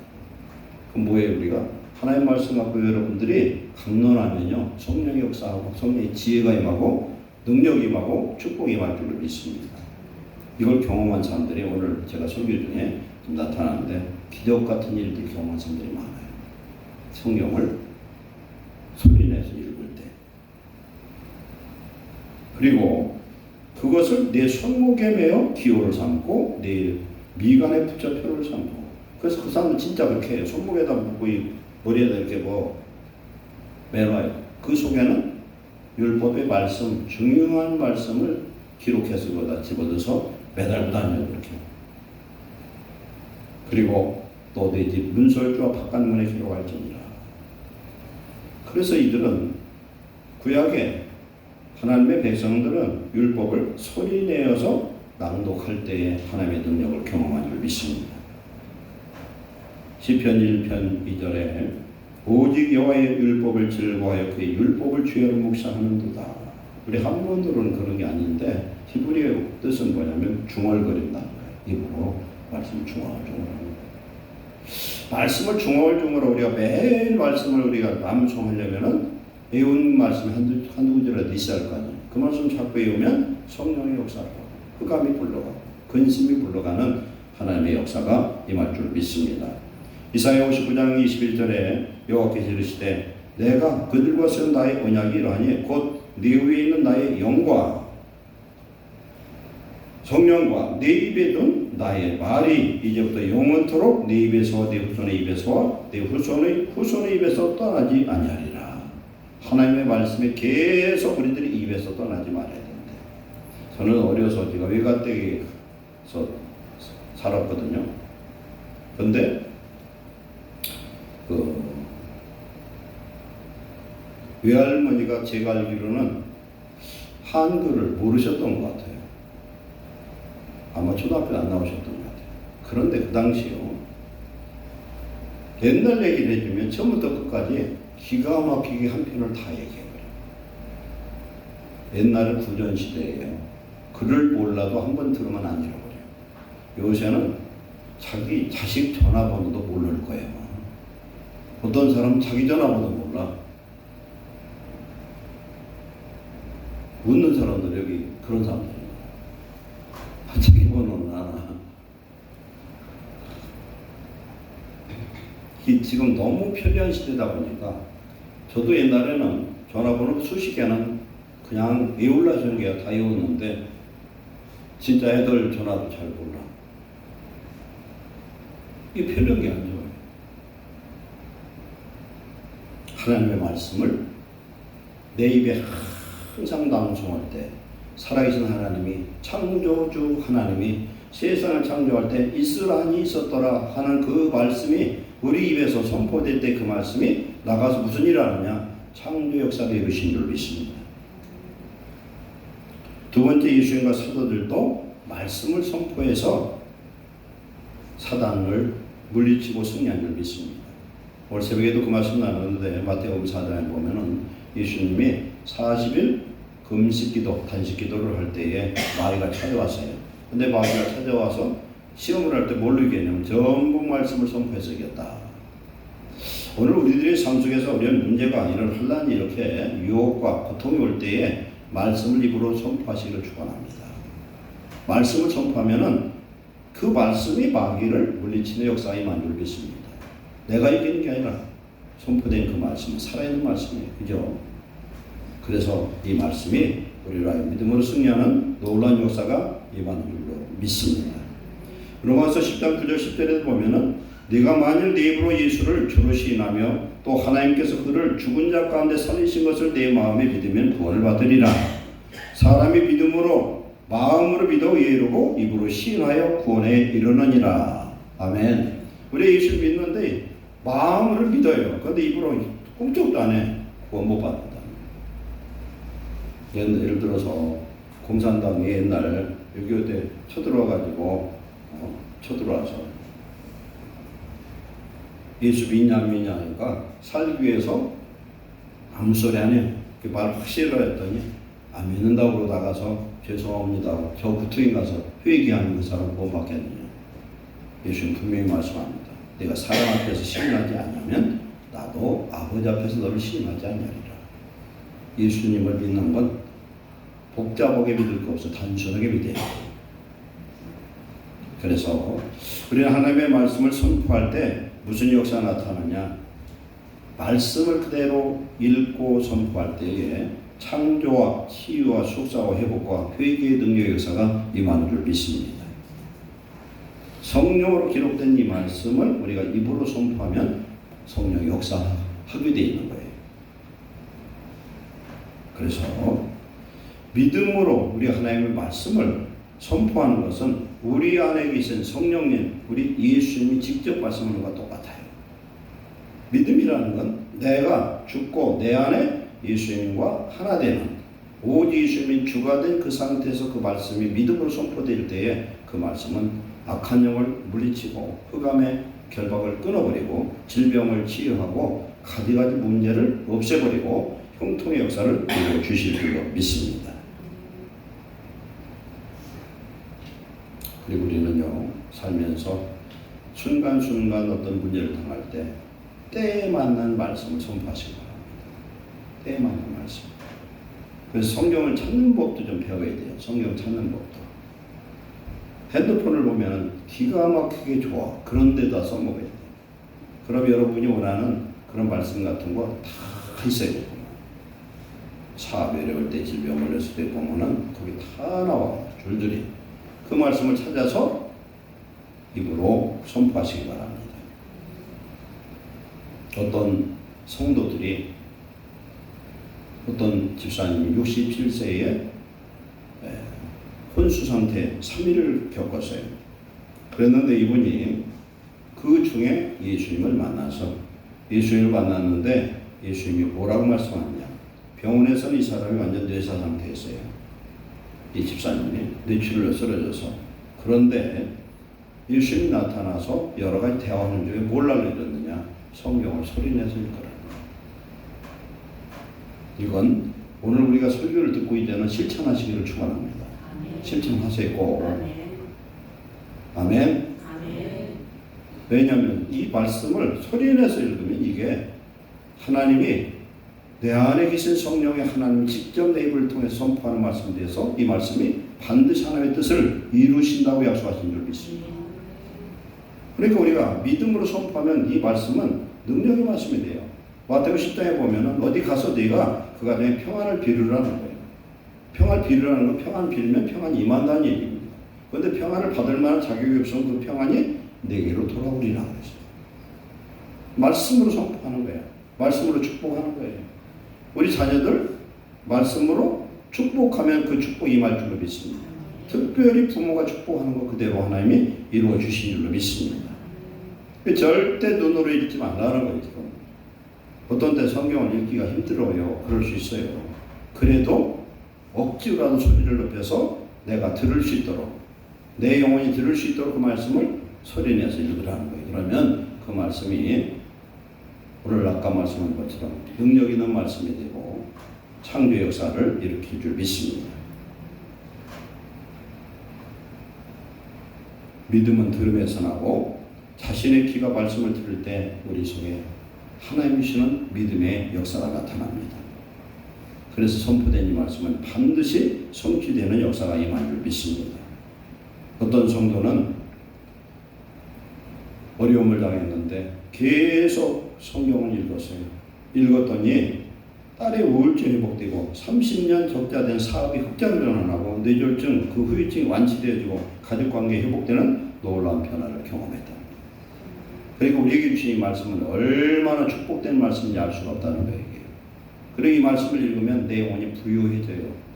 그 뭐예요? 우리가 하나님 말씀 갖고 여러분들이 강론하면요, 성령의 역사하고 성령의 지혜가 임하고 능력이 임하고 축복이 임할 줄로 믿습니다. 이걸 경험한 사람들이 오늘 제가 설교 중에 좀 나타나는데 기적 같은 일들을 경험한 사람들이 많아요. 성경을 소리내서 읽을 때. 그리고 그것을 내 손목에 매어 기호를 삼고 내 미간에 붙여 표를 삼고. 그래서 그 사람은 진짜 그렇게 해요. 손목에다 묶고 머리에다 이렇게 매놔요. 그 속에는 율법의 말씀, 중요한 말씀을 기록해서 거기다 집어넣어서 매달고 다녀요. 그렇게. 그리고 또 내 집 문설주와 바깥문에 기록할지니라. 그래서 이들은 구약의 하나님의 백성들은 율법을 소리내어서 낭독할 때에 하나님의 능력을 경험한 줄 믿습니다. 시편 1편 2절에 오직 여호와의 율법을 즐거워하여 그의 율법을 주야로 묵상하는도다. 우리 한문으로는 그런 게 아닌데 히브리어의 뜻은 뭐냐면 중얼거린다는 거예요. 입으로 말씀을 중얼중얼하는 말씀을 중얼중얼 우리가 매일 말씀을 우리가 암송하려면은 외운 말씀이 한두 구절이라도 있어야 할 거 아니에요. 그 말씀 자꾸 외우면 성령의 역사가 흑암이 불러가고 근심이 불러가는 하나님의 역사가 임할 줄 믿습니다. 이사야 59장 21절에 여호와께서 이르시되 내가 그들과 세운 나의 언약이 이러하니 곧 네 위에 있는 나의 영과 성령과 내 입에 둔 나의 말이 이제부터 영원토록 내 입에서 내 후손의 입에서와 내 후손의 입에서 떠나지 아니하리라. 하나님의 말씀이 계속 우리들이 입에서 떠나지 말아야 되는데 저는 어려서 제가 외가댁에서 살았거든요. 그런데 외할머니가 제가 알기로는 한글을 모르셨던 것 같아요. 아마 초등학교 안 나오셨던 것 같아요. 그런데 그 당시요, 옛날 얘기를 해주면 처음부터 끝까지 기가 막히게 한 편을 다 얘기해버려요. 옛날은 구전시대예요. 글을 몰라도 한 번 들으면 안 잃어버려요. 요새는 자기 자식 전화번호도 모를 거예요. 어떤 사람은 자기 전화번호 몰라. 웃는 사람들 여기 그런 사람들 자기 번호는 알아. 지금 너무 편리한 시대다 보니까 저도 옛날에는 전화번호 수십 개는 그냥 외우려 하는 게 다 외웠는데 진짜 애들 전화도 잘 몰라. 이게 편리한 게 안 좋아요. 하나님의 말씀을 내 입에 항상 낭송할 때 살아계신 하나님이 창조주 하나님이 세상을 창조할 때 있으라니 있었더라 하는 그 말씀이 우리 입에서 선포될 때 그 말씀이 나가서 무슨 일을 하느냐? 창조 역사를 이루신 줄 믿습니다. 두 번째 예수님과 사도들도 말씀을 선포해서 사단을 물리치고 승리한 줄 믿습니다. 오늘 새벽에도 그 말씀 나눴는데 마태복음 4장에 보면은 예수님이 40일 금식기도, 단식기도를 할 때에 마귀가 찾아왔어요. 근데 마귀가 찾아와서 시험을 할 때 뭘로 이겼냐면 전부 말씀을 선포해서 이겼다. 오늘 우리들의 삶 속에서 어려운 문제가 아니라 혼란이 이렇게 유혹과 고통이 올 때에 말씀을 입으로 선포하시기를 축원합니다. 말씀을 선포하면은 그 말씀이 마귀를 물리치는 역사가 임한 줄 믿습니다. 내가 이기는 게 아니라 선포된 그 말씀은 살아있는 말씀이에요. 그죠? 그래서 이 말씀이 우리를 믿음으로 승리하는 놀라운 역사가 임하는 줄로 믿습니다. 로마서 10장 9절 10절에 보면은 네가 만일 네 입으로 예수를 주로 시인하며 또 하나님께서 그를 죽은 자 가운데 살리신 것을 내 마음에 믿으면 구원을 받으리라. 사람이 믿음으로 마음으로 믿어 이르고 입으로 시인하여 구원에 이르느니라. 아멘. 우리 예수를 믿는데 마음으로 믿어요. 그런데 입으로 꿈쩍도 안 해. 구원 못 받는다. 예를 들어서 공산당이 옛날 6.25 때 쳐들어와가지고 쳐들어와서 예수 믿냐 안 믿냐 하니까 살기 위해서 아무 소리 안 해요. 말 확실히 했더니 안 믿는다고 나가서 죄송합니다. 저 구투인 가서 회개하는 그 사람 구원 받겠느냐. 예수님 분명히 말씀합니다. 내가 사람 앞에서 시인하지 않으면 나도 아버지 앞에서 너를 시인하지 않으리라. 예수님을 믿는 건 복잡하게 믿을 거 없어. 단순하게 믿어야 돼. 그래서 우리는 하나님의 말씀을 선포할 때 무슨 역사가 나타나냐? 말씀을 그대로 읽고 선포할 때에 창조와 치유와 속사와 회복과 회개의 능력의 역사가 임하는 줄 믿습니다. 성령으로 기록된 이 말씀을 우리가 입으로 선포하면 성령의 역사하게 되어 있는 거예요. 그래서 믿음으로 우리 하나님의 말씀을 선포하는 것은 우리 안에 계신 성령님, 우리 예수님이 직접 말씀하는 것과 똑같아요. 믿음이라는 건 내가 죽고 내 안에 예수님과 하나 되는, 오직 예수님이 주가 된 그 상태에서 그 말씀이 믿음으로 선포될 때에 그 말씀은 악한 영을 물리치고 흑암의 결박을 끊어버리고 질병을 치유하고 가지가지 문제를 없애버리고 형통의 역사를 이루어 주실 줄로 믿습니다. 그리고 우리는요, 살면서 순간순간 어떤 문제를 당할 때 때에 맞는 말씀을 선포하시기 바랍니다. 때에 맞는 말씀. 그래서 성경을 찾는 법도 좀 배워야 돼요. 성경 찾는 법도. 핸드폰을 보면 기가 막히게 좋아. 그런데다 써먹어야 돼요. 그럼 여러분이 원하는 그런 말씀 같은 거 다 있어야 돼요. 사업이 어려울 때, 질병 걸렸을 때 보면은 거기 다 나와요. 줄줄이. 그 말씀을 찾아서 입으로 선포하시기 바랍니다. 어떤 성도들이, 어떤 집사님이 67세에 혼수 상태 3일을 겪었어요. 그랬는데 이분이 그 중에 예수님을 만나서 예수님을 만났는데 예수님이 뭐라고 말씀하느냐. 병원에서는 이 사람이 완전 뇌사 상태였어요. 이 집사님이 뇌출혈로 쓰러져서. 그런데 예수님이 나타나서 여러 가지 대화하는 중에 뭘 알려줬느냐. 성경을 소리내서 읽으라. 이건 오늘 우리가 설교를 듣고 이제는 실천하시기를 축원합니다. 실천하세요. 꼭. 아멘. 왜냐하면 이 말씀을 소리내서 읽으면 이게 하나님이 내 안에 계신 성령의 하나님이 직접 내 입을 통해 선포하는 말씀에 대해서 이 말씀이 반드시 하나님의 뜻을 이루신다고 약속하신 줄 믿습니다. 그러니까 우리가 믿음으로 선포하면 이 말씀은 능력의 말씀이 돼요. 마태복음 10장에 보면은 어디 가서 네가 그 가정에 평안을 비르라는 거예요. 평안을 비르라는 건 평안 빌면 평안이 임한다는 얘기입니다. 그런데 평안을 받을 만한 자격이 없으면 그 평안이 내게로 돌아오리라 그랬어요. 말씀으로 선포하는 거예요. 말씀으로 축복하는 거예요. 우리 자녀들 말씀으로 축복하면 그 축복 임할 줄로 믿습니다. 특별히 부모가 축복하는 것 그대로 하나님이 이루어 주신 줄로 믿습니다. 절대 눈으로 읽지 말라는 거죠. 어떤 때 성경을 읽기가 힘들어요. 그럴 수 있어요. 그래도 억지로라도 소리를 높여서 내가 들을 수 있도록, 내 영혼이 들을 수 있도록 그 말씀을 소리내서 읽으라는 거예요. 그러면 그 말씀이 오늘 아까 말씀한 것처럼 능력 있는 말씀이 되고 창조의 역사를 일으킬 줄 믿습니다. 믿음은 들음에서 나고 자신의 귀가 말씀을 들을 때 우리 속에 하나님 주시는 믿음의 역사가 나타납니다. 그래서 선포된 이 말씀은 반드시 성취되는 역사가 임할 줄 믿습니다. 어떤 성도는 어려움을 당했는데 계속 성경을 읽었어요. 읽었더니 딸의 우울증이 회복되고 30년 적자된 사업이 흑자로 전환하고 뇌졸중 그 후유증이 완치되어지고 가족관계 회복되는 놀라운 변화를 경험했다. 그리고 우리에게 주신 이 말씀은 얼마나 축복된 말씀인지 알 수가 없다는 거예요. 그리고 이 말씀을 읽으면 내 영혼이 부유해져요.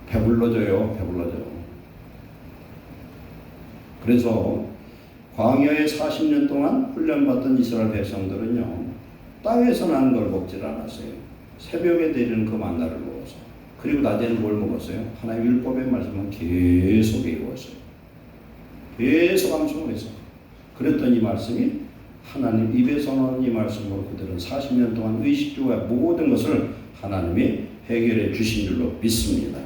배불러져요. 그래서 광야에 40년 동안 훈련받던 이스라엘 백성들은요, 땅에서 나는 걸 먹질 않았어요. 새벽에 내리는 그 만나를 먹어서. 그리고 낮에는 뭘 먹었어요? 하나님의 율법의 말씀은 계속 외웠어요. 계속 암송했어요. 그랬더니 이 말씀이 하나님 입에서 나오는 이 말씀으로 그들은 40년 동안 의식주와 모든 것을 하나님이 해결해 주신 줄로 믿습니다.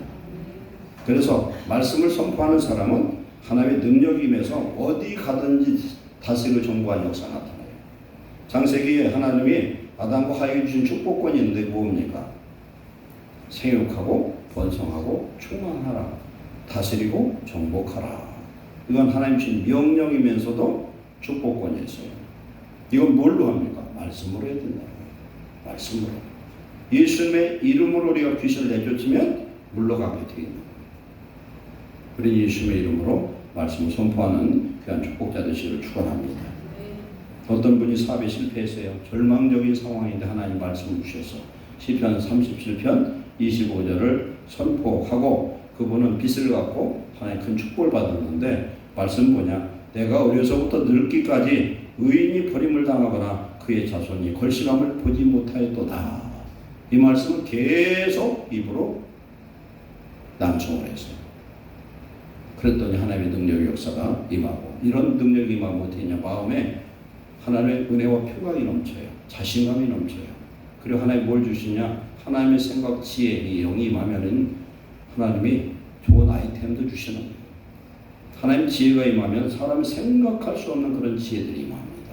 그래서 말씀을 선포하는 사람은 하나님의 능력이 임해서 어디 가든지 다스리고 정복하는 역사가 나타나요. 창세기에 하나님이 아담과 하에게 주신 축복권이 있는데 뭡니까? 생육하고 번성하고 충만하라. 다스리고 정복하라. 이건 하나님 주신 명령이면서도 축복권이 있어요. 이건 뭘로 합니까? 말씀으로 해야 된다. 말씀으로. 예수님의 이름으로 우리가 귀신을 내쫓으면 물러가게 되어 있는 거예요. 우리 예수님의 이름으로 말씀을 선포하는 귀한 축복자 되시기를 축원합니다. 어떤 분이 사업에 실패했어요. 절망적인 상황인데 하나님 말씀을 주셔서 시편 37편 25절을 선포하고 그분은 빚을 갖고 하나님 큰 축복을 받았는데 말씀 뭐냐? 내가 어려서부터 늙기까지 의인이 버림을 당하거나 그의 자손이 걸실함을 보지 못하였도다. 이 말씀을 계속 입으로 낭송을 했어요. 그랬더니 하나님의 능력의 역사가 임하고, 이런 능력이 임하면 어떻게 했냐? 마음에 하나님의 은혜와 평강이 넘쳐요. 자신감이 넘쳐요. 그리고 하나님이 뭘 주시냐? 하나님의 생각, 지혜, 이 영이 임하면은 하나님이 좋은 아이템도 주시는 거예요. 하나님 지혜가 임하면 사람이 생각할 수 없는 그런 지혜들이 임합니다.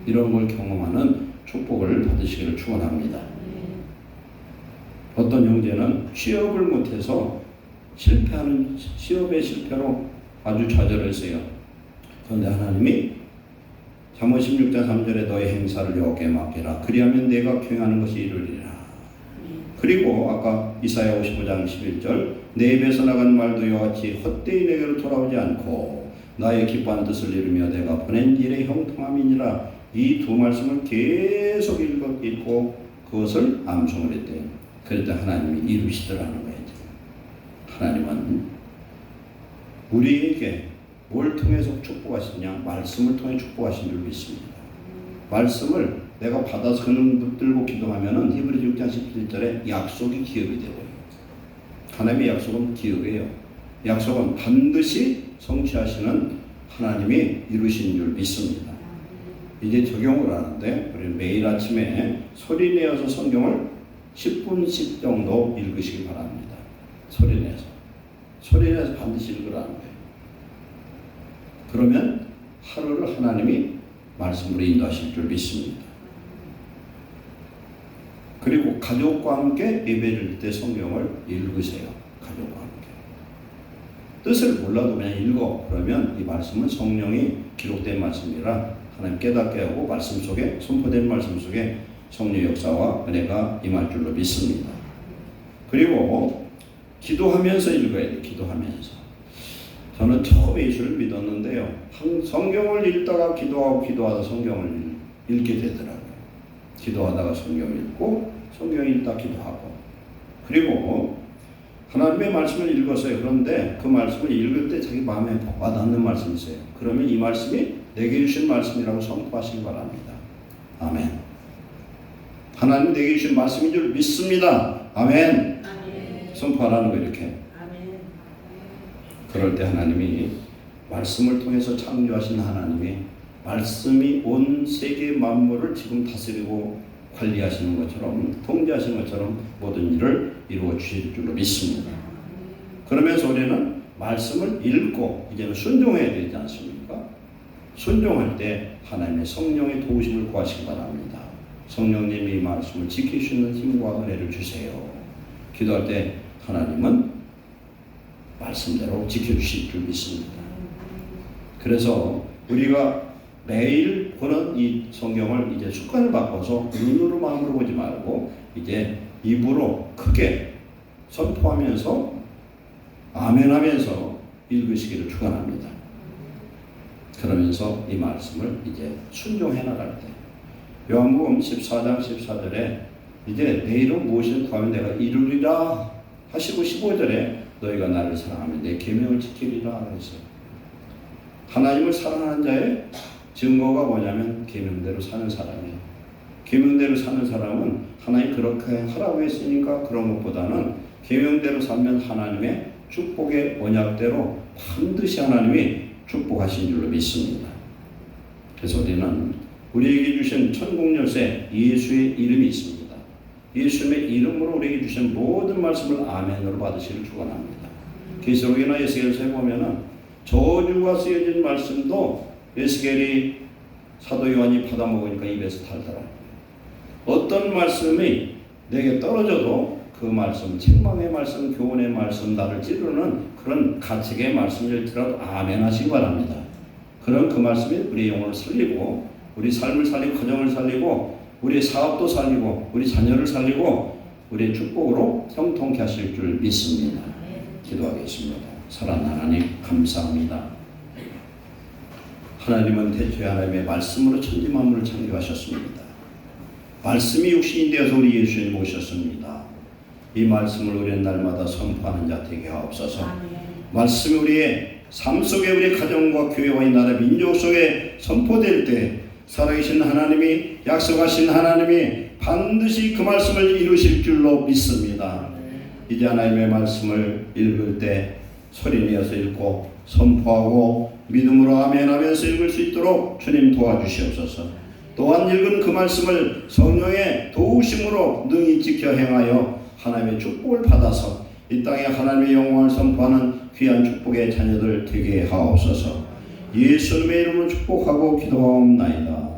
이런 걸 경험하는 축복을 받으시기를 축원합니다. 어떤 형제는 취업을 못해서 실패하는, 시험의 실패로 아주 좌절했어요. 그런데 하나님이 잠언 16장 3절에 너의 행사를 여호와께 맡기라. 그리하면 내가 경영하는 것이 이루리라. 그리고 아까 이사야 55장 11절 내 입에서 나간 말도 이와 같이 헛되이 내게로 돌아오지 않고 나의 기뻐하는 뜻을 이루며 내가 보낸 일의 형통함이니라. 이 두 말씀을 계속 읽고 그것을 암송을 했대요. 그럴 때 하나님이 이루시더라는 거예요. 하나님은 우리에게 뭘 통해서 축복하시냐? 말씀을 통해 축복하신 줄 믿습니다. 말씀을 내가 받아서 그는 붙들고 기도하면은 히브리 6장 17절에 약속이 기업이 되고요. 하나님의 약속은 기업이에요. 약속은 반드시 성취하시는 하나님이 이루신 줄 믿습니다. 이제 적용을 하는데 우리 매일 아침에 소리내어서 성경을 10분씩 정도 읽으시기 바랍니다. 소리내서 반드시 읽으라는 거예요. 그러면 하루를 하나님이 말씀으로 인도하실 줄 믿습니다. 그리고 가족과 함께 예배를 드릴 때 성경을 읽으세요. 가족과 함께. 뜻을 몰라도 그냥 읽어. 그러면 이 말씀은 성령이 기록된 말씀이라 하나님 깨닫게 하고 말씀 속에, 선포된 말씀 속에 성령의 역사와 은혜가 임할 줄로 믿습니다. 그리고 기도하면서 읽어야 돼요. 기도하면서. 저는 처음에 예수를 믿었는데요. 성경을 읽다가 기도하다 성경을 읽게 되더라고요. 기도하다가 성경을 읽고 성경 읽다 기도하고. 그리고 하나님의 말씀을 읽었어요. 그런데 그 말씀을 읽을 때 자기 마음에 와닿는 말씀이 있어요. 그러면 이 말씀이 내게 주신 말씀이라고 선포하시기 바랍니다. 아멘. 하나님 내게 주신 말씀인 줄 믿습니다. 아멘. 아멘. 선포하라는 거 이렇게. 아멘. 그럴 때 하나님이 말씀을 통해서 창조하신 하나님이 말씀이 온 세계 만물을 지금 다스리고 관리하시는 것처럼, 통제하시는 것처럼 모든 일을 이루어 주실 줄로 믿습니다. 그러면서 우리는 말씀을 읽고 이제는 순종해야 되지 않습니까? 순종할 때 하나님의 성령의 도우심을 구하시기 바랍니다. 성령님이 이 말씀을 지킬 수 있는 힘과 은혜를 주세요. 기도할 때 하나님은 말씀대로 지켜주실 줄 믿습니다. 그래서 우리가 매일 보는 이 성경을 이제 습관을 바꿔서 눈으로 마음으로 보지 말고 이제 입으로 크게 선포하면서 아멘하면서 읽으시기를 축원합니다. 그러면서 이 말씀을 이제 순종해 나갈 때 요한복음 14장 14절에 이제 내 이름 무엇을 구하면 내가 이루리라 하시고 15절에 너희가 나를 사랑하면 내 계명을 지키리라 그랬어요. 하나님을 사랑하는 자의 증거가 뭐냐면 계명대로 사는 사람이에요. 계명대로 사는 사람은 하나님 그렇게 하라고 했으니까 그런 것보다는 계명대로 살면 하나님의 축복의 언약대로 반드시 하나님이 축복하신 줄로 믿습니다. 그래서 우리는 우리에게 주신 천국 열쇠 예수의 이름이 있습니다. 예수님의 이름으로 우리에게 주신 모든 말씀을 아멘으로 받으시길 축원합니다. 계시록이나 에스겔서에 보면은 저주가 쓰여진 말씀도 에스겔이 사도 요한이 받아 먹으니까 입에서 달더라. 어떤 말씀이 내게 떨어져도 그 말씀, 책망의 말씀, 교훈의 말씀, 나를 찌르는 그런 가책의 말씀일지라도 아멘 하시기 바랍니다. 그런 그 말씀이 우리의 영혼을 살리고 우리 삶을 살리고 가정을 살리고 우리의 사업도 살리고 우리 자녀를 살리고 우리의 축복으로 형통케 하실 줄 믿습니다. 기도하겠습니다. 사랑하는 하나님 감사합니다. 하나님은 태초에 하나님의 말씀으로 천지 만물을 창조하셨습니다. 말씀이 육신이 되어서 우리 예수님 오셨습니다. 이 말씀을 우리는 날마다 선포하는 자 되게 하옵소서. 말씀이 우리의 삶 속에 우리 가정과 교회와 이 나라 민족 속에 선포될 때 살아계신 하나님이 약속하신 하나님이 반드시 그 말씀을 이루실 줄로 믿습니다. 이제 하나님의 말씀을 읽을 때 소리내어서 읽고 선포하고 믿음으로 아멘하면서 읽을 수 있도록 주님 도와주시옵소서. 또한 읽은 그 말씀을 성령의 도우심으로 능히 지켜 행하여 하나님의 축복을 받아서 이 땅에 하나님의 영광을 선포하는 귀한 축복의 자녀들 되게 하옵소서. 예수님의 이름으로 축복하고 기도하옵나이다.